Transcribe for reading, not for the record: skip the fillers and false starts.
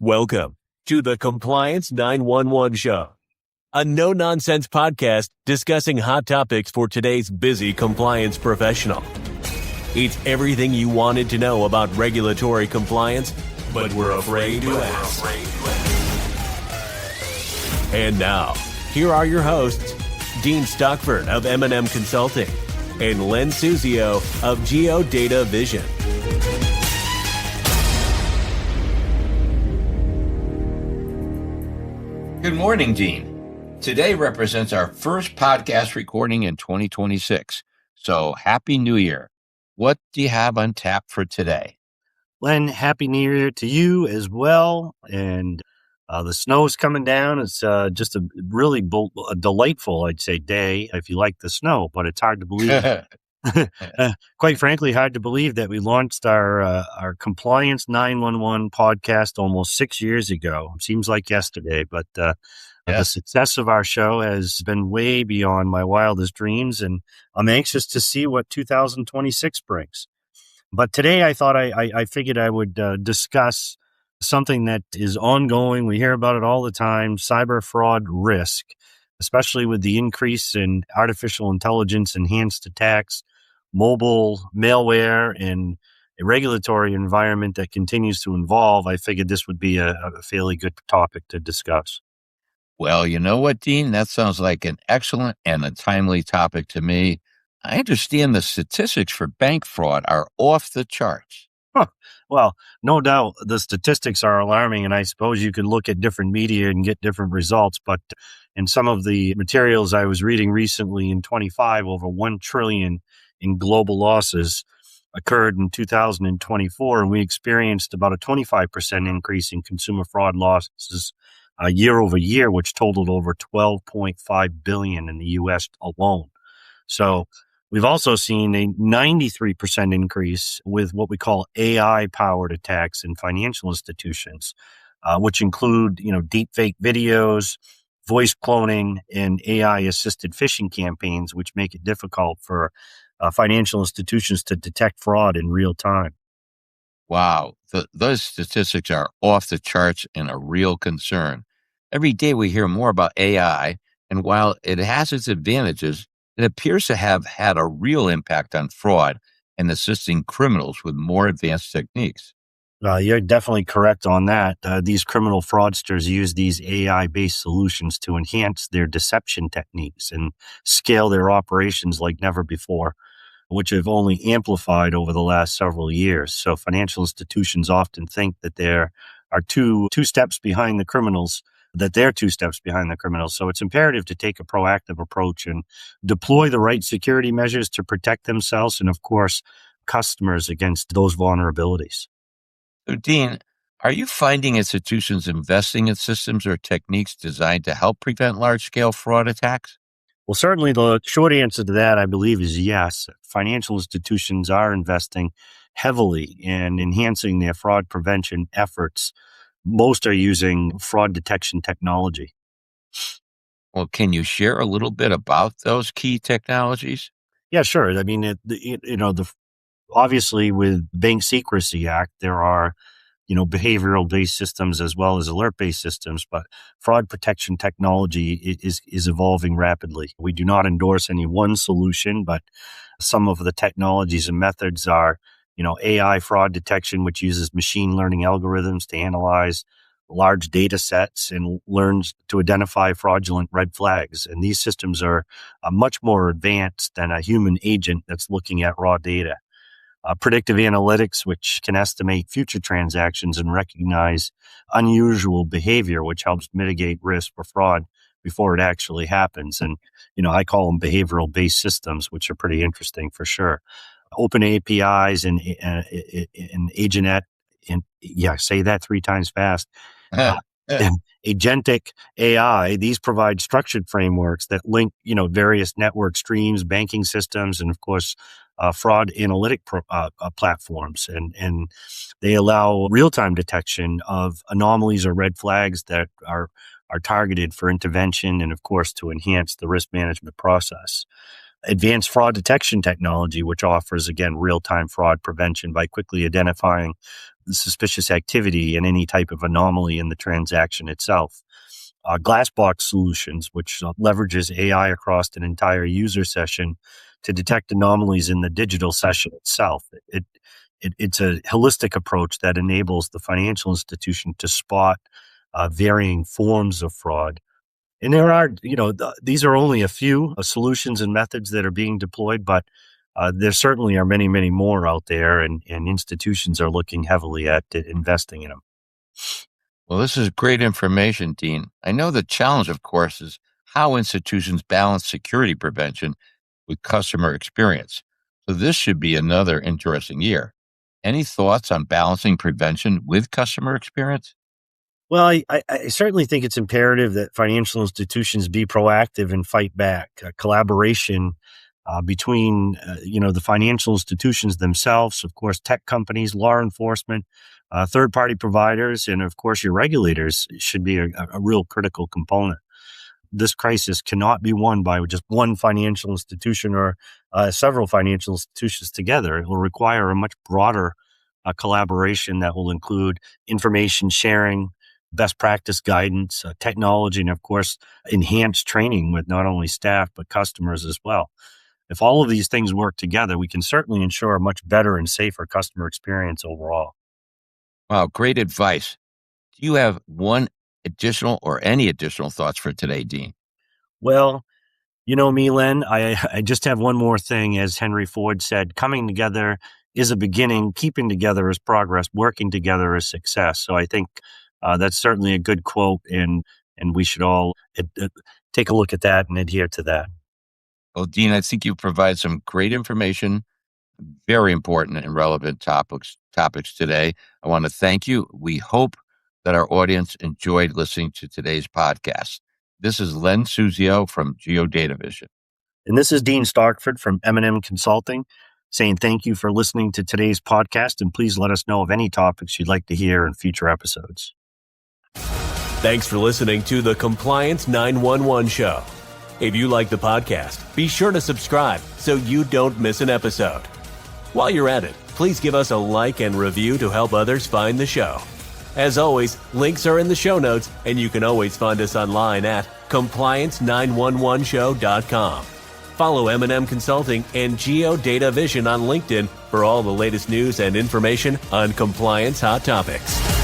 Welcome to the Compliance 911 Show, a no-nonsense podcast discussing hot topics for today's busy compliance professional. It's everything you wanted to know about regulatory compliance, but we're afraid to ask. And now, here are your hosts, Dean Stockford of M&amp Consulting and Len Suzio of GeoDataVision. Good morning, Dean. Today represents our first podcast recording in 2026. So happy New Year. What do you have on tap for today? Len, happy New Year to you as well. And the snow's coming down. It's just a really delightful, I'd say, day if you like the snow, but it's hard to believe. Quite frankly, hard to believe that we launched our Compliance 911 podcast almost 6 years ago. Seems like yesterday, but the success of our show has been way beyond my wildest dreams, and I'm anxious to see what 2026 brings. But today I thought I figured I would discuss something that is ongoing. We hear about it all the time, cyber fraud risk, especially with the increase in artificial intelligence enhanced attacks, mobile malware, and a regulatory environment that continues to evolve. I figured this would be a fairly good topic to discuss. Well, you know what, Dean? That sounds like an excellent and a timely topic to me. I understand the statistics for bank fraud are off the charts. Well, no doubt the statistics are alarming, and I suppose you could look at different media and get different results. But in some of the materials I was reading recently, in 25, over $1 trillion in global losses occurred in 2024, and we experienced about a 25% increase in consumer fraud losses year over year, which totaled over $12.5 billion in the U.S. alone. So we've also seen a 93% increase with what we call AI-powered attacks in financial institutions, which include, deepfake videos, voice cloning, and AI-assisted phishing campaigns, which make it difficult for financial institutions to detect fraud in real time. Wow, those statistics are off the charts and a real concern. Every day we hear more about AI, and while it has its advantages, it appears to have had a real impact on fraud and assisting criminals with more advanced techniques. You're definitely correct on that. These criminal fraudsters use these AI-based solutions to enhance their deception techniques and scale their operations like never before, which have only amplified over the last several years. So financial institutions often think that there are two steps behind the criminals, they're two steps behind the criminals. So it's imperative to take a proactive approach and deploy the right security measures to protect themselves and, of course, customers against those vulnerabilities. So, Dean, are you finding institutions investing in systems or techniques designed to help prevent large-scale fraud attacks? Well, certainly the short answer to that, I believe, is yes. Financial institutions are investing heavily in enhancing their fraud prevention efforts. Most are using fraud detection technology. Well, can you share a little bit about those key technologies? Yeah, sure. I mean, obviously with Bank Secrecy Act, there are, behavioral-based systems as well as alert-based systems, but fraud protection technology is evolving rapidly. We do not endorse any one solution, but some of the technologies and methods are, AI fraud detection, which uses machine learning algorithms to analyze large data sets and learns to identify fraudulent red flags. And these systems are much more advanced than a human agent that's looking at raw data. Predictive analytics, which can estimate future transactions and recognize unusual behavior, which helps mitigate risk for fraud before it actually happens. And, I call them behavioral-based systems, which are pretty interesting for sure. Open APIs and Agentic, say that 3 times fast. Agentic AI, these provide structured frameworks that link, various network streams, banking systems, and of course, fraud analytic platforms. And they allow real-time detection of anomalies or red flags that are targeted for intervention and, of course, to enhance the risk management process. advanced fraud detection technology, which offers, again, real-time fraud prevention by quickly identifying the suspicious activity and any type of anomaly in the transaction itself. Glassbox solutions, which leverages AI across an entire user session to detect anomalies in the digital session itself. It's a holistic approach that enables the financial institution to spot varying forms of fraud. And there are, these are only a few solutions and methods that are being deployed, but there certainly are many, many more out there, and institutions are looking heavily at investing in them. Well, this is great information, Dean. I know the challenge, of course, is how institutions balance security prevention with customer experience. So this should be another interesting year. Any thoughts on balancing prevention with customer experience? Well, I certainly think it's imperative that financial institutions be proactive and fight back. Collaboration between, the financial institutions themselves, of course, tech companies, law enforcement, third-party providers, and of course, your regulators should be a real critical component. This crisis cannot be won by just one financial institution or several financial institutions together. It will require a much broader collaboration that will include information sharing, best practice guidance, technology, and of course, enhanced training with not only staff, but customers as well. If all of these things work together, we can certainly ensure a much better and safer customer experience overall. Wow, great advice. Do you have one additional or any additional thoughts for today, Dean? Well, you know me, Len, I just have one more thing. As Henry Ford said, coming together is a beginning, keeping together is progress, working together is success. So I think that's certainly a good quote, and we should all take a look at that and adhere to that. Well, Dean, I think you provide some great information, very important and relevant topics today. I want to thank you. We hope that our audience enjoyed listening to today's podcast. This is Len Suzio from GeoDataVision. And this is Dean Starkford from M&amp Consulting, saying thank you for listening to today's podcast, and please let us know of any topics you'd like to hear in future episodes. Thanks for listening to the Compliance 911 Show. If you like the podcast, be sure to subscribe so you don't miss an episode. While you're at it, please give us a like and review to help others find the show. As always, links are in the show notes, and you can always find us online at compliance911show.com. Follow M&amp Consulting and GeoDataVision on LinkedIn for all the latest news and information on compliance hot topics.